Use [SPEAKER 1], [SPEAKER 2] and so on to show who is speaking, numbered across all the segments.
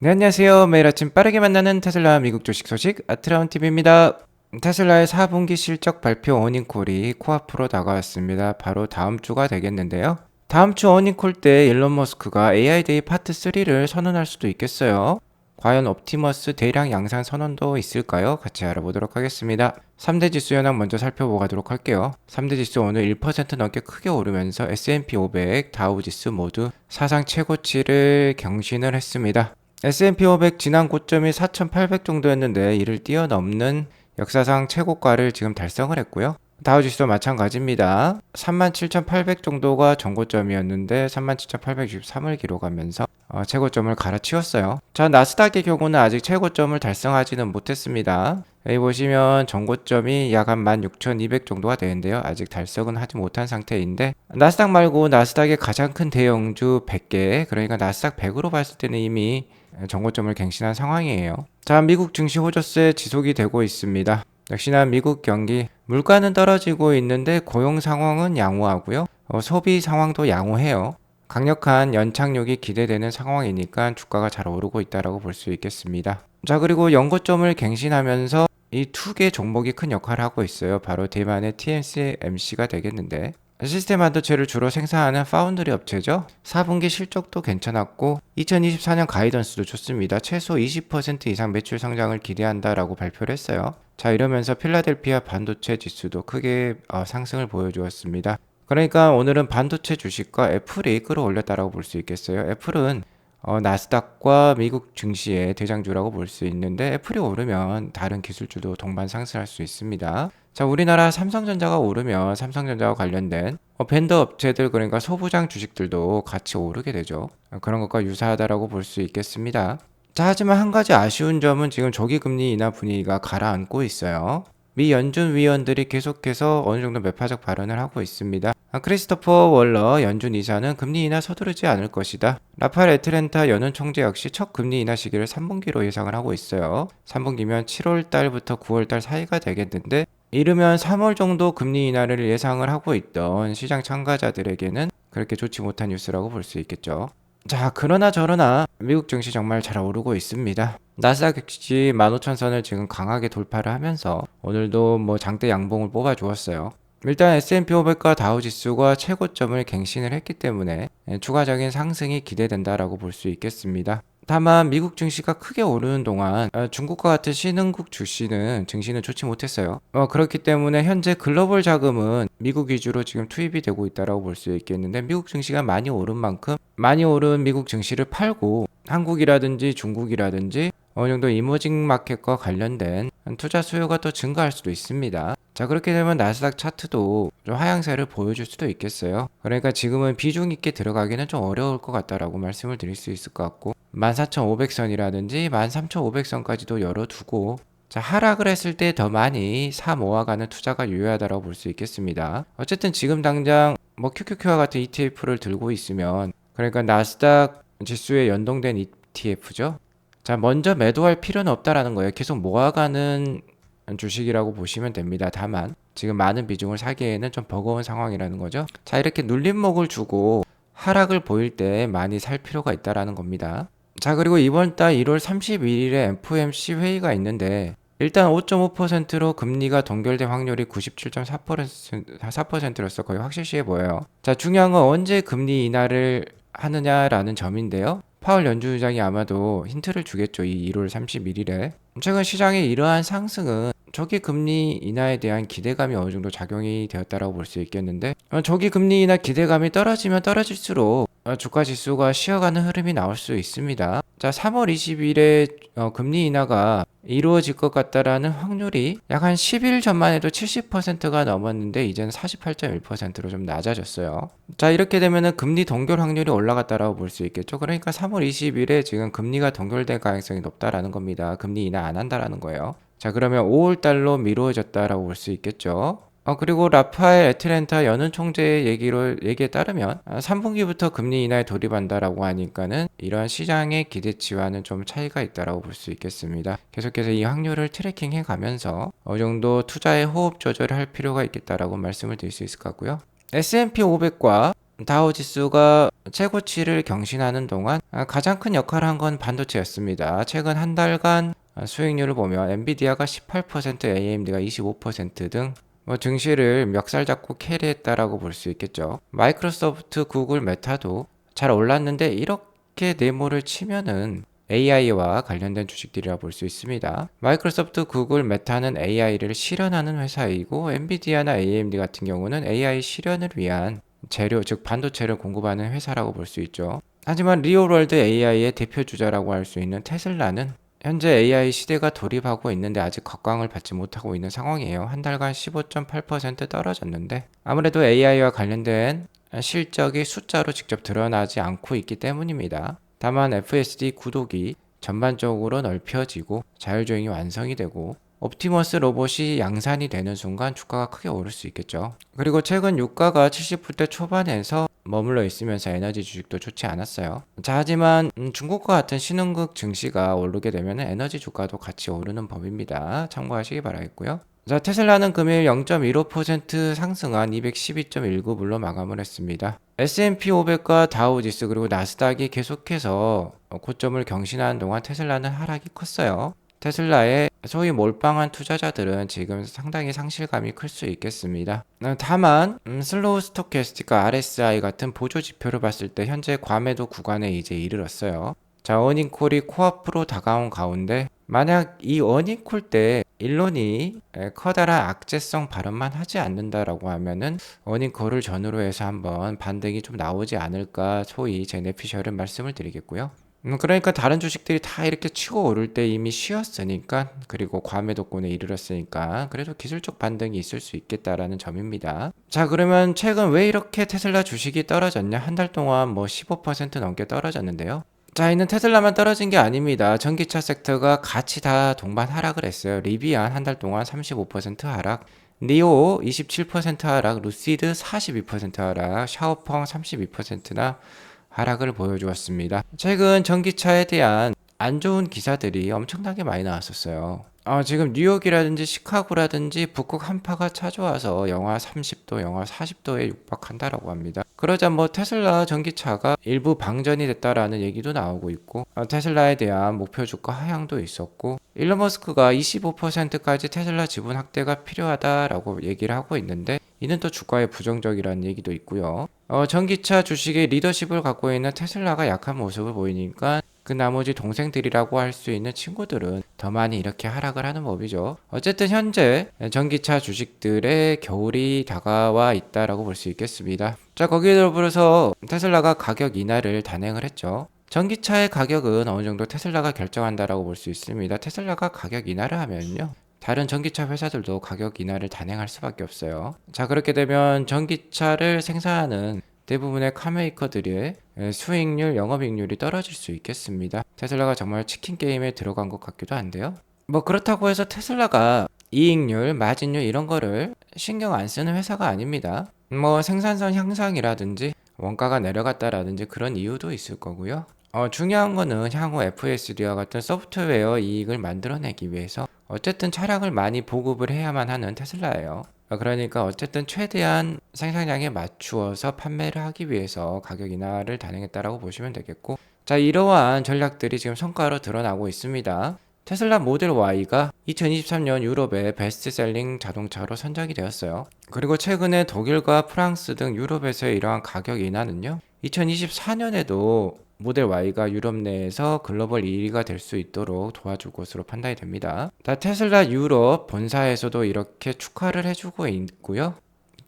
[SPEAKER 1] 네, 안녕하세요. 매일 아침 빠르게 만나는 테슬라 미국 주식 소식 아트라운TV입니다. 테슬라의 4분기 실적 발표 어닝콜이 코앞으로 다가왔습니다. 바로 다음 주가 되겠는데요. 다음 주 어닝콜 때 일론 머스크가 AI 데이 파트 3를 선언할 수도 있겠어요. 과연 옵티머스 대량 양산 선언도 있을까요? 같이 알아보도록 하겠습니다. 3대 지수 현황 먼저 살펴보도록 할게요. 3대 지수 오늘 1% 넘게 크게 오르면서 S&P 500, 다우지수 모두 사상 최고치를 경신을 했습니다. S&P 500 지난 고점이 4,800 정도였는데 이를 뛰어넘는 역사상 최고가를 지금 달성을 했고요. 다우지수도 마찬가지입니다. 37,800 정도가 전고점이었는데 37,863을 기록하면서 최고점을 갈아치웠어요. 자, 나스닥의 경우는 아직 최고점을 달성하지는 못했습니다. 여기 보시면 전고점이 약 한 16,200 정도가 되는데요. 아직 달성은 하지 못한 상태인데 나스닥 말고 나스닥의 가장 큰 대형주 100개, 그러니까 나스닥 100으로 봤을 때는 이미 전고점을 갱신한 상황이에요. 자, 미국 증시 호조세 지속이 되고 있습니다. 역시나 미국 경기 물가는 떨어지고 있는데 고용 상황은 양호하고요. 소비 상황도 양호해요. 강력한 연착륙이 기대되는 상황이니까 주가가 잘 오르고 있다라고 볼 수 있겠습니다. 자, 그리고 연고점을 갱신하면서 이 두 개 종목이 큰 역할을 하고 있어요. 바로 대만의 TSMC가 되겠는데 시스템 반도체를 주로 생산하는 파운드리 업체죠. 4분기 실적도 괜찮았고 2024년 가이던스도 좋습니다. 최소 20% 이상 매출 성장을 기대한다라고 발표를 했어요. 자, 이러면서 필라델피아 반도체 지수도 크게 상승을 보여주었습니다. 그러니까 오늘은 반도체 주식과 애플이 끌어올렸다라고 볼 수 있겠어요. 애플은 나스닥과 미국 증시의 대장주라고 볼 수 있는데 애플이 오르면 다른 기술주도 동반 상승할 수 있습니다. 자, 우리나라 삼성전자가 오르면 삼성전자와 관련된 벤더 업체들, 그러니까 소부장 주식들도 같이 오르게 되죠. 그런 것과 유사하다라고 볼 수 있겠습니다. 자, 하지만 한 가지 아쉬운 점은 지금 조기금리 인하 분위기가 가라앉고 있어요. 미 연준 위원들이 계속해서 어느 정도 매파적 발언을 하고 있습니다. 크리스토퍼 월러 연준 이사는 금리 인하 서두르지 않을 것이다. 라파엘 애틀랜타 연은 총재 역시 첫 금리 인하 시기를 3분기로 예상을 하고 있어요. 3분기면 7월 달부터 9월 달 사이가 되겠는데 이르면 3월 정도 금리 인하를 예상을 하고 있던 시장 참가자들에게는 그렇게 좋지 못한 뉴스라고 볼 수 있겠죠. 자, 그러나 저러나 미국 증시 정말 잘 오르고 있습니다. 나스닥 역시 15,000선을 지금 강하게 돌파를 하면서 오늘도 장대 양봉을 뽑아 주었어요. 일단 S&P 500과 다우지수가 최고점을 갱신을 했기 때문에 추가적인 상승이 기대된다라고 볼 수 있겠습니다. 다만 미국 증시가 크게 오르는 동안 중국과 같은 신흥국 증시는 좋지 못했어요. 그렇기 때문에 현재 글로벌 자금은 미국 위주로 지금 투입이 되고 있다라고 볼 수 있겠는데 미국 증시가 많이 오른 만큼 많이 오른 미국 증시를 팔고 한국이라든지 중국이라든지 어느 정도 이머징 마켓과 관련된 투자 수요가 또 증가할 수도 있습니다. 자, 그렇게 되면 나스닥 차트도 좀 하향세를 보여줄 수도 있겠어요. 그러니까 지금은 비중 있게 들어가기는 좀 어려울 것 같다라고 말씀을 드릴 수 있을 것 같고 14,500선이라든지 13,500선까지도 열어두고 자, 하락을 했을 때 더 많이 사 모아가는 투자가 유효하다고 볼 수 있겠습니다. 어쨌든 지금 당장 QQQ와 같은 ETF를 들고 있으면 그러니까 나스닥 지수에 연동된 ETF죠. 자, 먼저 매도할 필요는 없다라는 거예요. 계속 모아가는 주식이라고 보시면 됩니다. 다만 지금 많은 비중을 사기에는 좀 버거운 상황이라는 거죠. 자, 이렇게 눌림목을 주고 하락을 보일 때 많이 살 필요가 있다라는 겁니다. 자, 그리고 이번 달 1월 31일에 FOMC 회의가 있는데 일단 5.5%로 금리가 동결될 확률이 97.4%로서 거의 확실시해 보여요. 자, 중요한 건 언제 금리 인하를 하느냐라는 점인데요. 파월 연준의장이 아마도 힌트를 주겠죠. 이 1월 31일에. 최근 시장의 이러한 상승은 조기 금리 인하에 대한 기대감이 어느 정도 작용이 되었다고 볼 수 있겠는데 조기 금리 인하 기대감이 떨어지면 떨어질수록 주가 지수가 쉬어가는 흐름이 나올 수 있습니다. 자, 3월 20일에 금리 인하가 이루어질 것 같다라는 확률이 약 한 10일 전만 해도 70%가 넘었는데 이제는 48.1%로 좀 낮아졌어요. 자, 이렇게 되면은 금리 동결 확률이 올라갔다라고 볼 수 있겠죠. 그러니까 3월 20일에 지금 금리가 동결될 가능성이 높다라는 겁니다. 금리 인하 안 한다라는 거예요. 자, 그러면 5월 달로 미뤄졌다라고 볼 수 있겠죠. 그리고 라파엘 애틀랜타 연은 총재의 얘기에 따르면 3분기부터 금리 인하에 돌입한다라고 하니까는 이러한 시장의 기대치와는 좀 차이가 있다라고 볼 수 있겠습니다. 계속해서 이 확률을 트래킹해 가면서 어느 정도 투자의 호흡 조절을 할 필요가 있겠다라고 말씀을 드릴 수 있을 것 같고요. S&P 500과 다우 지수가 최고치를 경신하는 동안 가장 큰 역할을 한 건 반도체였습니다. 최근 한 달간 수익률을 보면 엔비디아가 18%, AMD가 25%등 증시를 멱살 잡고 캐리했다라고 볼 수 있겠죠. 마이크로소프트, 구글, 메타도 잘 올랐는데 이렇게 네모를 치면은 AI와 관련된 주식들이라 볼 수 있습니다. 마이크로소프트, 구글, 메타는 AI를 실현하는 회사이고 엔비디아나 AMD 같은 경우는 AI 실현을 위한 재료, 즉 반도체를 공급하는 회사라고 볼 수 있죠. 하지만 리얼월드 AI의 대표 주자라고 할 수 있는 테슬라는 현재 AI 시대가 돌입하고 있는데 아직 각광을 받지 못하고 있는 상황이에요. 한 달간 15.8% 떨어졌는데 아무래도 AI와 관련된 실적이 숫자로 직접 드러나지 않고 있기 때문입니다. 다만 FSD 구독이 전반적으로 넓혀지고 자율주행이 완성이 되고 옵티머스 로봇이 양산이 되는 순간 주가가 크게 오를 수 있겠죠. 그리고 최근 유가가 70불대 초반에서 머물러 있으면서 에너지 주식도 좋지 않았어요. 자, 하지만 중국과 같은 신흥국 증시가 오르게 되면 에너지 주가도 같이 오르는 법입니다. 참고하시기 바라겠고요. 자, 테슬라는 금일 0.15% 상승한 212.19불로 마감을 했습니다. S&P 500과 다우지수 그리고 나스닥이 계속해서 고점을 경신하는 동안 테슬라는 하락이 컸어요. 테슬라의 소위 몰빵한 투자자들은 지금 상당히 상실감이 클 수 있겠습니다. 다만 슬로우 스토캐스틱 RSI 같은 보조 지표를 봤을 때 현재 과매도 구간에 이제 이르렀어요. 자, 어닝콜이 코앞으로 다가온 가운데 만약 이 어닝콜 때 일론이 커다란 악재성 발언만 하지 않는다라고 하면은 어닝콜을 전후로 해서 한번 반등이 좀 나오지 않을까 소위 제네피셜은 말씀을 드리겠고요. 그러니까 다른 주식들이 다 이렇게 치고 오를 때 이미 쉬었으니까 그리고 과매도권에 이르렀으니까 그래도 기술적 반등이 있을 수 있겠다라는 점입니다. 자, 그러면 최근 왜 이렇게 테슬라 주식이 떨어졌냐? 한 달 동안 뭐 15% 넘게 떨어졌는데요. 자, 이는 테슬라만 떨어진 게 아닙니다. 전기차 섹터가 같이 다 동반 하락을 했어요. 리비안 한 달 동안 35% 하락, 니오 27% 하락, 루시드 42% 하락, 샤오펑 32%나 하락을 보여주었습니다. 최근 전기차에 대한 안 좋은 기사들이 엄청나게 많이 나왔었어요. 지금 뉴욕이라든지 시카고라든지 북극 한파가 찾아와서 영하 30도, 영하 40도에 육박한다라고 합니다. 그러자 뭐 테슬라 전기차가 일부 방전이 됐다라는 얘기도 나오고 있고 테슬라에 대한 목표 주가 하향도 있었고 일론 머스크가 25%까지 테슬라 지분 확대가 필요하다라고 얘기를 하고 있는데 이는 또 주가에 부정적이라는 얘기도 있고요. 전기차 주식의 리더십을 갖고 있는 테슬라가 약한 모습을 보이니까 그 나머지 동생들이라고 할 수 있는 친구들은 더 많이 이렇게 하락을 하는 법이죠. 어쨌든 현재 전기차 주식들의 겨울이 다가와 있다라고 볼 수 있겠습니다. 자, 거기에 더불어서 테슬라가 가격 인하를 단행을 했죠. 전기차의 가격은 어느 정도 테슬라가 결정한다라고 볼 수 있습니다. 테슬라가 가격 인하를 하면요. 다른 전기차 회사들도 가격 인하를 단행할 수밖에 없어요. 자, 그렇게 되면 전기차를 생산하는 대부분의 카메이커들의 수익률, 영업이익률이 떨어질 수 있겠습니다. 테슬라가 정말 치킨 게임에 들어간 것 같기도 한데요. 뭐 그렇다고 해서 테슬라가 이익률, 마진율 이런 거를 신경 안 쓰는 회사가 아닙니다. 뭐 생산성 향상이라든지 원가가 내려갔다라든지 그런 이유도 있을 거고요. 중요한 거는 향후 FSD와 같은 소프트웨어 이익을 만들어내기 위해서 어쨌든 차량을 많이 보급을 해야만 하는 테슬라예요. 그러니까 어쨌든 최대한 생산량에 맞추어서 판매를 하기 위해서 가격 인하를 단행했다라고 보시면 되겠고, 자, 이러한 전략들이 지금 성과로 드러나고 있습니다. 테슬라 모델 Y가 2023년 유럽의 베스트셀링 자동차로 선정이 되었어요. 그리고 최근에 독일과 프랑스 등 유럽에서의 이러한 가격 인하는요, 2024년에도 모델 Y가 유럽 내에서 글로벌 1위가 될 수 있도록 도와줄 것으로 판단이 됩니다. 테슬라 유럽 본사에서도 이렇게 축하를 해주고 있고요.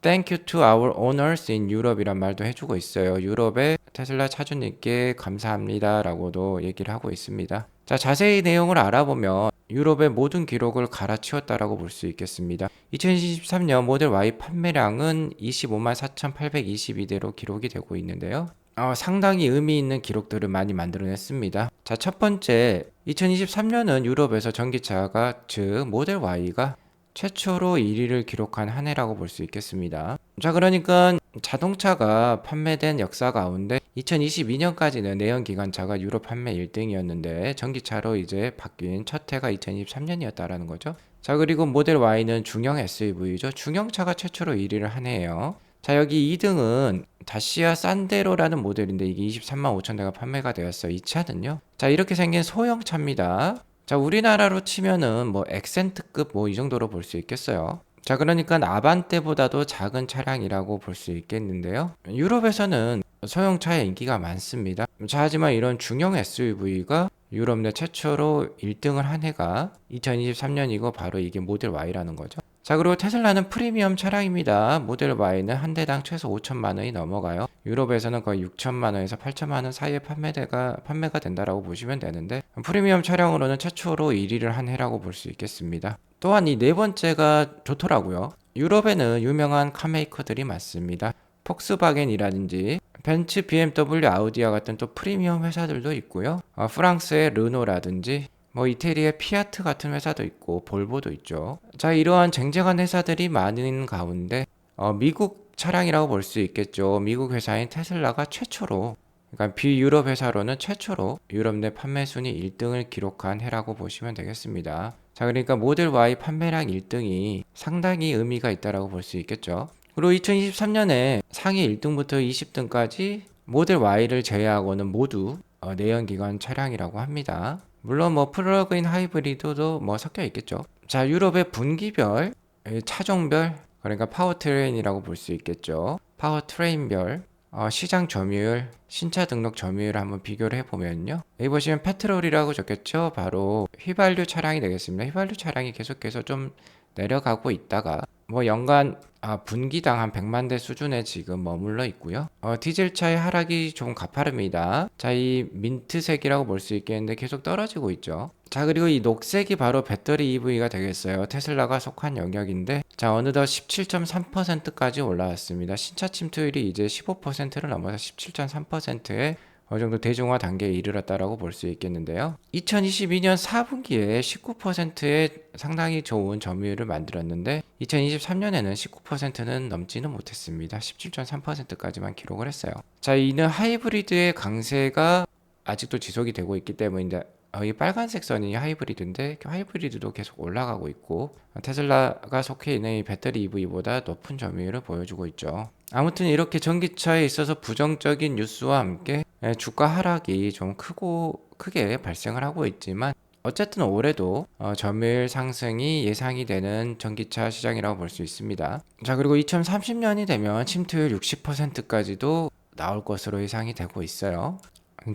[SPEAKER 1] Thank you to our owners in Europe이란 말도 해주고 있어요. 유럽의 테슬라 차주님께 감사합니다 라고도 얘기를 하고 있습니다. 자, 자세히 내용을 알아보면 유럽의 모든 기록을 갈아치웠다라고 볼 수 있겠습니다. 2023년 모델 Y 판매량은 25만 4,822대로 기록이 되고 있는데요. 상당히 의미 있는 기록들을 많이 만들어냈습니다. 자, 첫 번째, 2023년은 유럽에서 전기차가, 즉 모델 Y가 최초로 1위를 기록한 한 해라고 볼 수 있겠습니다. 자, 그러니까 자동차가 판매된 역사 가운데 2022년까지는 내연기관차가 유럽 판매 1등이었는데 전기차로 이제 바뀐 첫 해가 2023년이었다라는 거죠. 자, 그리고 모델 Y는 중형 SUV죠. 중형차가 최초로 1위를 한 해예요. 자, 여기 2등은 다시아 산데로라는 모델인데 이게 23만 5천 대가 판매가 되었어요. 이 차는요. 자, 이렇게 생긴 소형 차입니다. 자, 우리나라로 치면은 뭐 엑센트급 뭐 이 정도로 볼 수 있겠어요. 자, 그러니까 아반떼보다도 작은 차량이라고 볼 수 있겠는데요. 유럽에서는 소형차의 인기가 많습니다. 자, 하지만 이런 중형 SUV가 유럽 내 최초로 1등을 한 해가 2023년이고 바로 이게 모델 Y라는 거죠. 자, 그리고 테슬라는 프리미엄 차량입니다. 모델 Y는 한 대당 최소 5천만 원이 넘어가요. 유럽에서는 거의 6천만 원에서 8천만 원 사이에 판매가 된다라고 보시면 되는데 프리미엄 차량으로는 최초로 1위를 한 해라고 볼 수 있겠습니다. 또한 이 네 번째가 좋더라고요. 유럽에는 유명한 카메이커들이 많습니다. 폭스바겐이라든지 벤츠, BMW, 아우디와 같은 또 프리미엄 회사들도 있고요. 프랑스의 르노라든지 뭐 이태리의 피아트 같은 회사도 있고 볼보도 있죠. 자, 이러한 쟁쟁한 회사들이 많은 가운데 미국 차량이라고 볼 수 있겠죠. 미국 회사인 테슬라가 최초로, 그러니까 비유럽 회사로는 최초로 유럽 내 판매 순위 1등을 기록한 해라고 보시면 되겠습니다. 자, 그러니까 모델 Y 판매량 1등이 상당히 의미가 있다라고 볼 수 있겠죠. 그리고 2023년에 상위 1등부터 20등까지 모델 Y를 제외하고는 모두 내연기관 차량이라고 합니다. 물론 뭐 플러그인 하이브리드도 뭐 섞여 있겠죠. 자, 유럽의 분기별, 차종별, 그러니까 파워트레인이라고 볼 수 있겠죠. 파워트레인별 시장 점유율, 신차 등록 점유율을 한번 비교를 해보면요. 여기 보시면 페트롤이라고 적겠죠. 바로 휘발유 차량이 되겠습니다. 휘발유 차량이 계속해서 좀 내려가고 있다가 뭐 연간 분기당 한 100만 대 수준에 지금 머물러 있고요. 디젤차의 하락이 좀 가파릅니다. 자, 이 민트색이라고 볼 수 있겠는데 계속 떨어지고 있죠. 자, 그리고 이 녹색이 바로 배터리 EV가 되겠어요. 테슬라가 속한 영역인데 자, 어느덧 17.3%까지 올라왔습니다. 신차 침투율이 이제 15%를 넘어서 17.3%에 어느 정도 대중화 단계에 이르렀다라고 볼 수 있겠는데요. 2022년 4분기에 19%의 상당히 좋은 점유율을 만들었는데 2023년에는 19%는 넘지는 못했습니다. 17.3%까지만 기록을 했어요. 자, 이는 하이브리드의 강세가 아직도 지속이 되고 있기 때문인데 이 빨간색 선이 하이브리드인데 하이브리드도 계속 올라가고 있고 테슬라가 속해 있는 이 배터리 EV보다 높은 점유율을 보여주고 있죠. 아무튼 이렇게 전기차에 있어서 부정적인 뉴스와 함께 주가 하락이 좀 크게 발생을 하고 있지만 어쨌든 올해도 점유율 상승이 예상이 되는 전기차 시장이라고 볼 수 있습니다. 자, 그리고 2030년이 되면 침투율 60%까지도 나올 것으로 예상이 되고 있어요.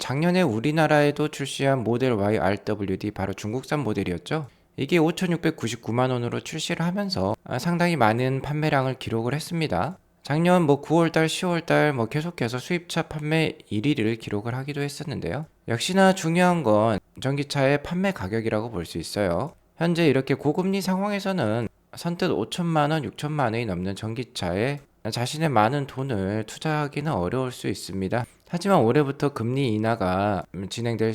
[SPEAKER 1] 작년에 우리나라에도 출시한 모델 Y RWD 바로 중국산 모델이었죠. 이게 5,699만 원으로 출시를 하면서 상당히 많은 판매량을 기록을 했습니다. 작년 뭐 9월달, 10월달 뭐 계속해서 수입차 판매 1위를 기록을 하기도 했었는데요. 역시나 중요한 건 전기차의 판매 가격이라고 볼 수 있어요. 현재 이렇게 고금리 상황에서는 선뜻 5천만 원, 6천만 원이 넘는 전기차에 자신의 많은 돈을 투자하기는 어려울 수 있습니다. 하지만 올해부터 금리 인하가 진행될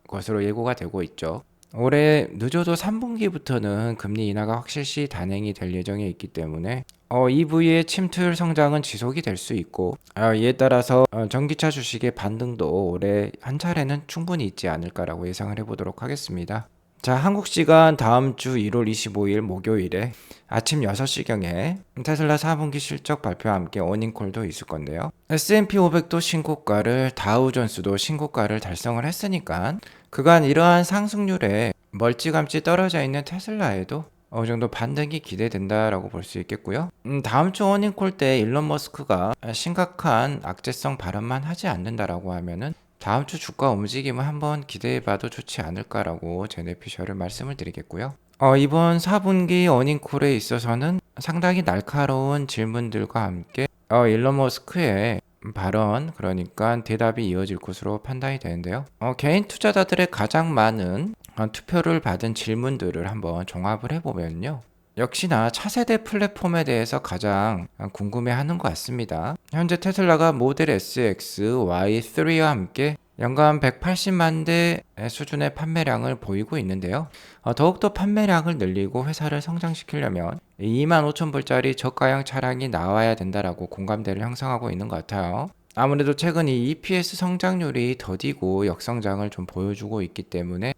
[SPEAKER 1] 것으로 예고가 되고 있죠. 올해 늦어도 3분기부터는 금리 인하가 확실시 단행이 될 예정에 있기 때문에 EV의 침투율 성장은 지속이 될 수 있고 이에 따라서 전기차 주식의 반등도 올해 한 차례는 충분히 있지 않을까라고 예상을 해보도록 하겠습니다. 자, 한국 시간 다음 주 1월 25일 목요일에 아침 6시경에 테슬라 4분기 실적 발표와 함께 어닝콜도 있을 건데요. S&P 500도 신고가를, 다우존스도 신고가를 달성을 했으니까 그간 이러한 상승률에 멀찌감치 떨어져 있는 테슬라에도 어느 정도 반등이 기대된다라고 볼 수 있겠고요. 다음 주 어닝콜 때 일론 머스크가 심각한 악재성 발언만 하지 않는다라고 하면은 다음 주 주가 움직임을 한번 기대해봐도 좋지 않을까라고 제네피셜을 말씀을 드리겠고요. 이번 4분기 어닝콜에 있어서는 상당히 날카로운 질문들과 함께 일론 머스크의 발언, 그러니까 대답이 이어질 것으로 판단이 되는데요. 개인 투자자들의 가장 많은 투표를 받은 질문들을 한번 종합을 해보면요. 역시나 차세대 플랫폼에 대해서 가장 궁금해하는 것 같습니다. 현재 테슬라가 모델 SX, Y3와 함께 연간 180만 대 수준의 판매량을 보이고 있는데요. 더욱더 판매량을 늘리고 회사를 성장시키려면 25,000불짜리 저가형 차량이 나와야 된다라고 공감대를 형성하고 있는 것 같아요. 아무래도 최근 이 EPS 성장률이 더디고 역성장을 좀 보여주고 있기 때문에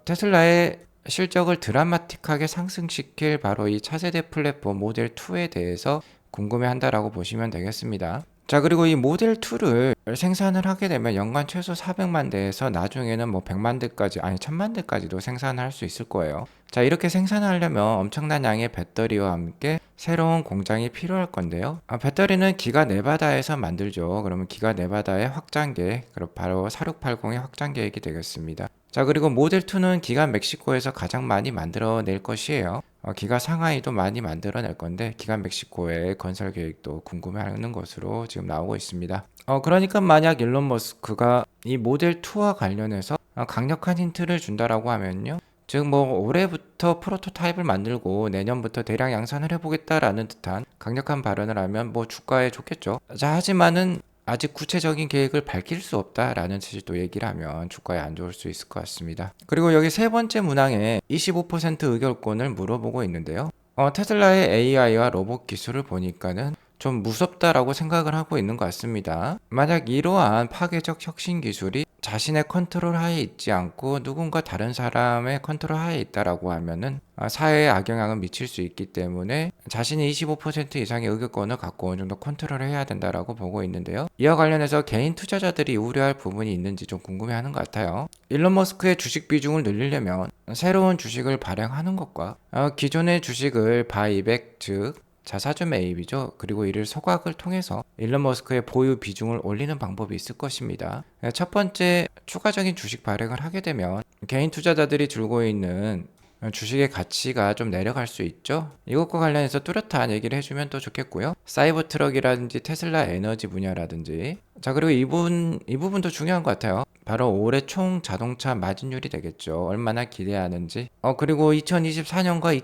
[SPEAKER 1] 테슬라의 실적을 드라마틱하게 상승시킬 바로 이 차세대 플랫폼 모델 2에 대해서 궁금해한다라고 보시면 되겠습니다. 자, 그리고 이 모델 2를 생산을 하게 되면 연간 최소 400만 대에서 나중에는 뭐 100만 대까지, 아니 1000만 대까지도 생산을 할 수 있을 거예요. 자, 이렇게 생산하려면 엄청난 양의 배터리와 함께 새로운 공장이 필요할 건데요. 배터리는 기가 네바다에서 만들죠. 그러면 기가 네바다의 확장 계획, 그리고 바로 4680의 확장 계획이 되겠습니다. 자, 그리고 모델 2는 기가 멕시코에서 가장 많이 만들어낼 것이에요. 기가 상하이도 많이 만들어낼 건데 기가 멕시코의 건설 계획도 궁금해하는 것으로 지금 나오고 있습니다. 그러니까 만약 일론 머스크가 이 모델 2와 관련해서 강력한 힌트를 준다라고 하면요. 즉 뭐 올해부터 프로토타입을 만들고 내년부터 대량 양산을 해보겠다라는 듯한 강력한 발언을 하면 뭐 주가에 좋겠죠. 자, 하지만은 아직 구체적인 계획을 밝힐 수 없다라는 뜻이 또 얘기를 하면 주가에 안 좋을 수 있을 것 같습니다. 그리고 여기 세 번째 문항에 25% 의결권을 물어보고 있는데요. 테슬라의 AI와 로봇 기술을 보니까는 좀 무섭다라고 생각을 하고 있는 것 같습니다. 만약 이러한 파괴적 혁신 기술이 자신의 컨트롤 하에 있지 않고 누군가 다른 사람의 컨트롤 하에 있다라고 하면은 사회에 악영향을 미칠 수 있기 때문에 자신이 25% 이상의 의결권을 갖고 어느 정도 컨트롤을 해야 된다라고 보고 있는데요. 이와 관련해서 개인 투자자들이 우려할 부분이 있는지 좀 궁금해하는 것 같아요. 일론 머스크의 주식 비중을 늘리려면 새로운 주식을 발행하는 것과 기존의 주식을 바이백, 즉 자사주 매입이죠. 그리고 이를 소각을 통해서 일론 머스크의 보유 비중을 올리는 방법이 있을 것입니다. 첫 번째, 추가적인 주식 발행을 하게 되면 개인 투자자들이 들고 있는 주식의 가치가 좀 내려갈 수 있죠. 이것과 관련해서 뚜렷한 얘기를 해주면 또 좋겠고요. 사이버 트럭이라든지 테슬라 에너지 분야라든지, 자, 그리고 이 부분도 중요한 것 같아요. 바로 올해 총 자동차 마진율이 되겠죠. 얼마나 기대하는지. 그리고 2024년과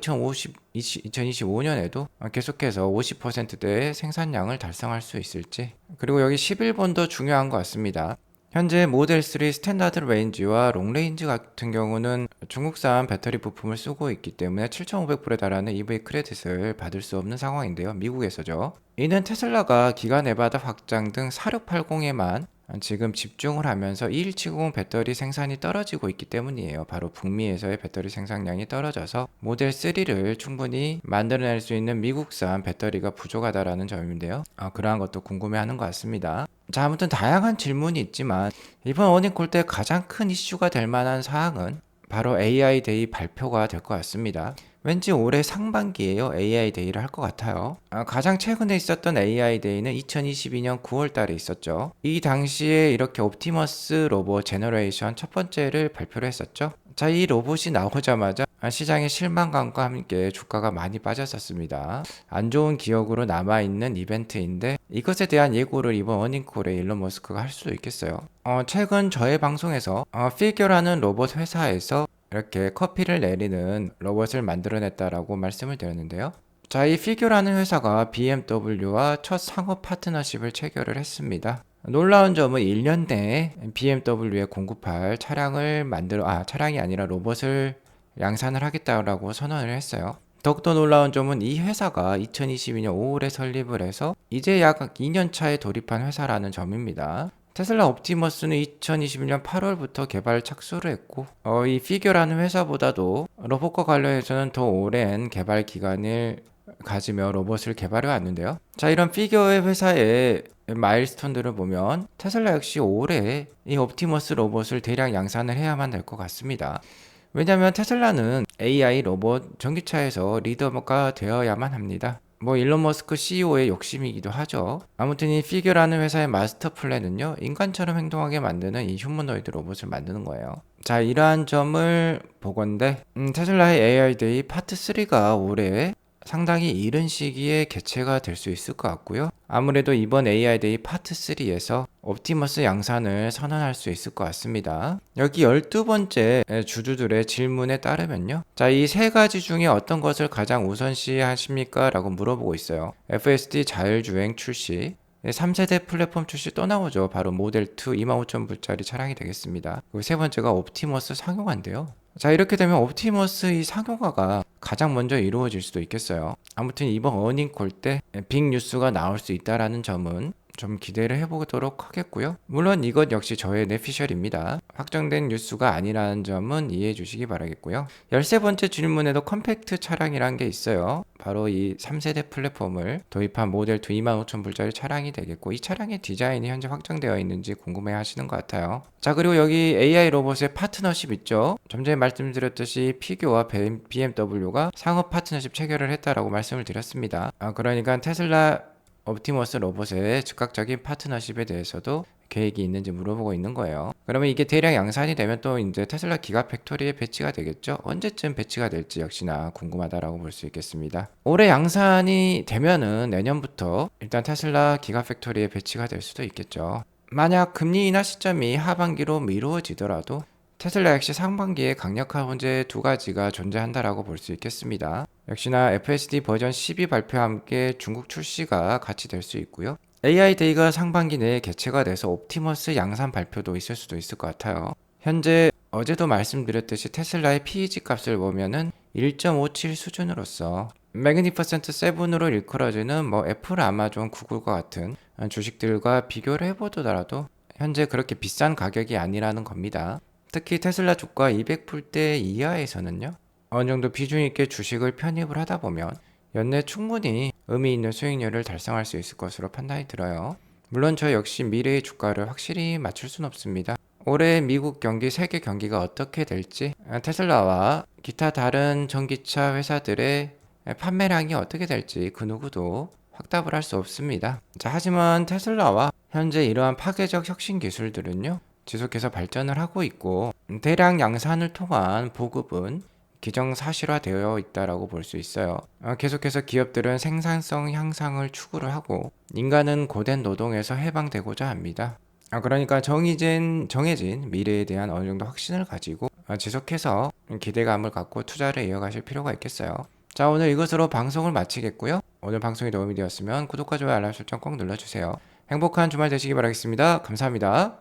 [SPEAKER 1] 2025년에도 계속해서 50%대의 생산량을 달성할 수 있을지. 그리고 여기 11번도 중요한 것 같습니다. 현재 모델 3 스탠다드 레인지와 롱 레인지 같은 경우는 중국산 배터리 부품을 쓰고 있기 때문에 7,500불에 달하는 EV 크레딧을 받을 수 없는 상황인데요. 미국에서죠. 이는 테슬라가 기가 네바다 확장 등 4680에만 지금 집중을 하면서 2170 배터리 생산이 떨어지고 있기 때문이에요. 바로 북미에서의 배터리 생산량이 떨어져서 모델 3를 충분히 만들어낼 수 있는 미국산 배터리가 부족하다라는 점인데요. 그러한 것도 궁금해하는 것 같습니다. 자, 아무튼 다양한 질문이 있지만 이번 어닝콜 때 가장 큰 이슈가 될 만한 사항은 바로 AI 데이 발표가 될 것 같습니다. 왠지 올해 상반기에요, AI 데이를 할 것 같아요. 가장 최근에 있었던 AI 데이는 2022년 9월 달에 있었죠. 이 당시에 이렇게 옵티머스 로봇 제너레이션 첫 번째를 발표를 했었죠. 자, 이 로봇이 나오자마자 시장의 실망감과 함께 주가가 많이 빠졌었습니다. 안 좋은 기억으로 남아있는 이벤트인데 이것에 대한 예고를 이번 어닝콜에 일론 머스크가 할 수도 있겠어요. 최근 저의 방송에서 피겨라는 로봇 회사에서 이렇게 커피를 내리는 로봇을 만들어냈다라고 말씀을 드렸는데요. 자, 이 피겨라는 회사가 BMW와 첫 상업 파트너십을 체결을 했습니다. 놀라운 점은 1년 내에 BMW에 공급할 차량이 아니라 로봇을 양산을 하겠다라고 선언을 했어요. 더욱더 놀라운 점은 이 회사가 2022년 5월에 설립을 해서 이제 약 2년 차에 돌입한 회사라는 점입니다. 테슬라 옵티머스는 2021년 8월부터 개발 착수를 했고 이 피겨라는 회사보다도 로봇과 관련해서는 더 오랜 개발 기간을 가지며 로봇을 개발해 왔는데요. 자, 이런 피겨의 회사의 마일스톤들을 보면 테슬라 역시 올해 이 옵티머스 로봇을 대량 양산을 해야만 될 것 같습니다. 왜냐하면 테슬라는 AI 로봇 전기차에서 리더가 되어야만 합니다. 뭐 일론 머스크 CEO의 욕심이기도 하죠. 아무튼 이 피겨라는 회사의 마스터 플랜은요, 인간처럼 행동하게 만드는 이 휴머노이드 로봇을 만드는 거예요. 자, 이러한 점을 보건대 테슬라의 AI 데이 파트 3가 올해 상당히 이른 시기에 개최가 될 수 있을 것 같고요. 아무래도 이번 AI 데이 파트 3에서 옵티머스 양산을 선언할 수 있을 것 같습니다. 여기 12번째 주주들의 질문에 따르면요. 자, 이 세 가지 중에 어떤 것을 가장 우선시 하십니까? 라고 물어보고 있어요. FSD 자율주행 출시, 3세대 플랫폼 출시 또 나오죠. 바로 모델 2 25,000불짜리 차량이 되겠습니다. 그리고 세 번째가 옵티머스 상용화인데요. 자, 이렇게 되면 옵티머스 이 상용화가 가장 먼저 이루어질 수도 있겠어요. 아무튼 이번 어닝콜 때 빅 뉴스가 나올 수 있다라는 점은 좀 기대를 해보도록 하겠고요. 물론 이것 역시 저의 내피셜입니다. 확정된 뉴스가 아니라는 점은 이해해 주시기 바라겠고요. 13번째 질문에도 컴팩트 차량이란 게 있어요. 바로 이 3세대 플랫폼을 도입한 모델 2 25,000불짜리 차량이 되겠고, 이 차량의 디자인이 현재 확정되어 있는지 궁금해 하시는 것 같아요. 자, 그리고 여기 AI 로봇의 파트너십 있죠. 좀 전에 말씀드렸듯이 피규어와 BMW가 상업 파트너십 체결을 했다라고 말씀을 드렸습니다. 그러니까 테슬라 옵티머스 로봇의 즉각적인 파트너십에 대해서도 계획이 있는지 물어보고 있는 거예요. 그러면 이게 대량 양산이 되면 또 이제 테슬라 기가 팩토리에 배치가 되겠죠. 언제쯤 배치가 될지 역시나 궁금하다라고 볼 수 있겠습니다. 올해 양산이 되면은 내년부터 일단 테슬라 기가 팩토리에 배치가 될 수도 있겠죠. 만약 금리 인하 시점이 하반기로 미루어지더라도 테슬라 역시 상반기에 강력한 문제 두 가지가 존재한다라고 볼 수 있겠습니다. 역시나 FSD 버전 12 발표와 함께 중국 출시가 같이 될 수 있고요. AI 데이가 상반기 내에 개최가 돼서 옵티머스 양산 발표도 있을 수도 있을 것 같아요. 현재 어제도 말씀드렸듯이 테슬라의 PEG 값을 보면은 1.57 수준으로서 매그니퍼센트 7으로 일컬어지는 애플, 아마존, 구글과 같은 주식들과 비교를 해보더라도 현재 그렇게 비싼 가격이 아니라는 겁니다. 특히 테슬라 주가 200불대 이하에서는요, 어느 정도 비중 있게 주식을 편입을 하다 보면 연내 충분히 의미 있는 수익률을 달성할 수 있을 것으로 판단이 들어요. 물론 저 역시 미래의 주가를 확실히 맞출 순 없습니다. 올해 미국 경기, 세계 경기가 어떻게 될지, 테슬라와 기타 다른 전기차 회사들의 판매량이 어떻게 될지 그 누구도 확답을 할 수 없습니다. 자, 하지만 테슬라와 현재 이러한 파괴적 혁신 기술들은요, 지속해서 발전을 하고 있고 대량 양산을 통한 보급은 기정사실화되어 있다라고 볼 수 있어요. 계속해서 기업들은 생산성 향상을 추구를 하고 인간은 고된 노동에서 해방되고자 합니다. 그러니까 정해진 미래에 대한 어느 정도 확신을 가지고 지속해서 기대감을 갖고 투자를 이어가실 필요가 있겠어요. 자, 오늘 이것으로 방송을 마치겠고요. 오늘 방송이 도움이 되었으면 구독과 좋아요, 알람 설정 꼭 눌러주세요. 행복한 주말 되시기 바라겠습니다. 감사합니다.